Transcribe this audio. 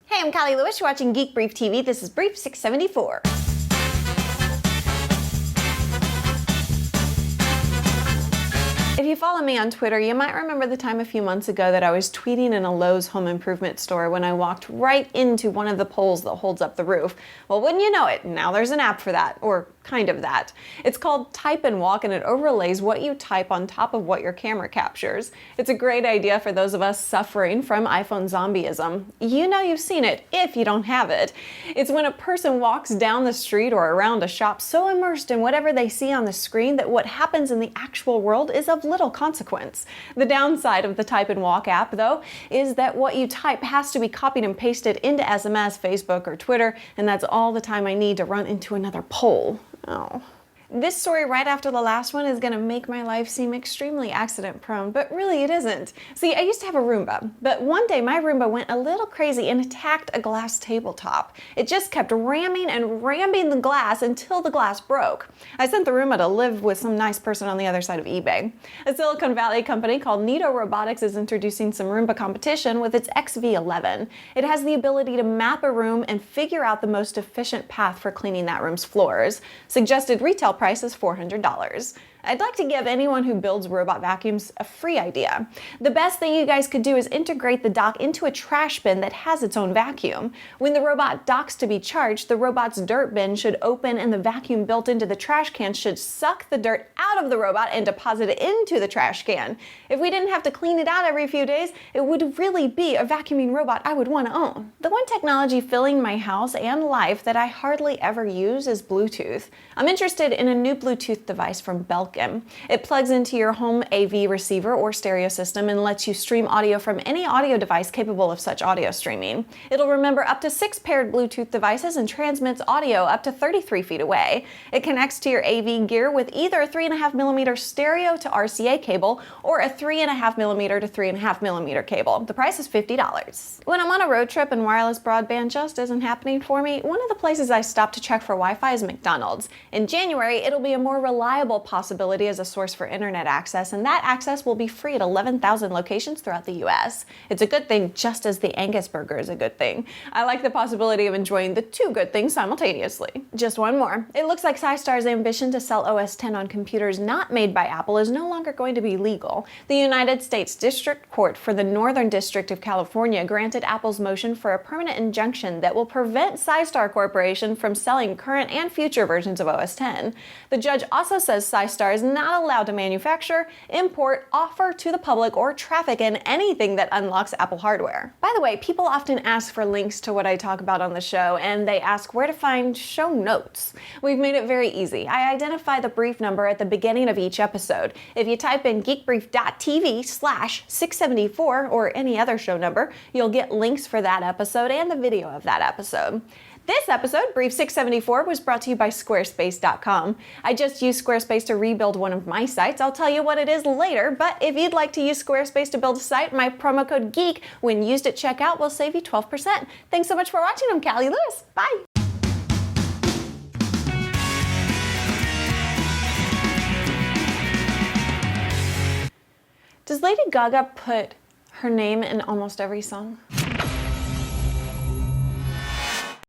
Hey, I'm Callie Lewis. You're watching Geek Brief TV. This is Brief 674. If you follow me on Twitter, you might remember the time a few months ago that I was tweeting in a Lowe's home improvement store when I walked right into one of the poles that holds up the roof. Well, wouldn't you know it, now there's an app for that, or kind of that. It's called Type and Walk, and it overlays what you type on top of what your camera captures. It's a great idea for those of us suffering from iPhone zombieism. You know you've seen it, if you don't have it. It's when a person walks down the street or around a shop so immersed in whatever they see on the screen that what happens in the actual world is of little consequence. The downside of the Type and Walk app, though, is that what you type has to be copied and pasted into SMS, Facebook, or Twitter, and that's all the time I need to run into another poll. Oh. This story right after the last one is going to make my life seem extremely accident prone, but really it isn't. See, I used to have a Roomba, but one day my Roomba went a little crazy and attacked a glass tabletop. It just kept ramming and ramming the glass until the glass broke. I sent the Roomba to live with some nice person on the other side of eBay. A Silicon Valley company called Neato Robotics is introducing some Roomba competition with its XV11. It has the ability to map a room and figure out the most efficient path for cleaning that room's floors. Suggested retail price is $400. I'd like to give anyone who builds robot vacuums a free idea. The best thing you guys could do is integrate the dock into a trash bin that has its own vacuum. When the robot docks to be charged, the robot's dirt bin should open and the vacuum built into the trash can should suck the dirt out of the robot and deposit it into the trash can. If we didn't have to clean it out every few days, it would really be a vacuuming robot I would want to own. The one technology filling my house and life that I hardly ever use is Bluetooth. I'm interested in a new Bluetooth device from Belkin. It plugs into your home AV receiver or stereo system and lets you stream audio from any audio device capable of such audio streaming. It'll remember up to 6 paired Bluetooth devices and transmits audio up to 33 feet away. It connects to your AV gear with either a 3.5mm stereo to RCA cable or a 3.5mm to 3.5mm cable. The price is $50. When I'm on a road trip and wireless broadband just isn't happening for me, one of the places I stop to check for Wi-Fi is McDonald's. In January, it'll be a more reliable possibility as a source for internet access, and that access will be free at 11,000 locations throughout the US. It's a good thing, just as the Angus burger is a good thing. I like the possibility of enjoying the two good things simultaneously. Just one more. It looks like Psystar's ambition to sell OS X on computers not made by Apple is no longer going to be legal. The United States District Court for the Northern District of California granted Apple's motion for a permanent injunction that will prevent Psystar Corporation from selling current and future versions of OS X. The judge also says Psystar is not allowed to manufacture, import, offer to the public, or traffic in anything that unlocks Apple hardware. By the way, people often ask for links to what I talk about on the show, and they ask where to find show notes. We've made it very easy. I identify the brief number at the beginning of each episode. If you type in geekbrief.tv/674 or any other show number, you'll get links for that episode and the video of that episode. This episode, Brief 674, was brought to you by Squarespace.com. I just used Squarespace to rebuild one of my sites. I'll tell you what it is later, but if you'd like to use Squarespace to build a site, my promo code GEEK when used at checkout will save you 12%. Thanks so much for watching. I'm Callie Lewis. Bye. Does Lady Gaga put her name in almost every song?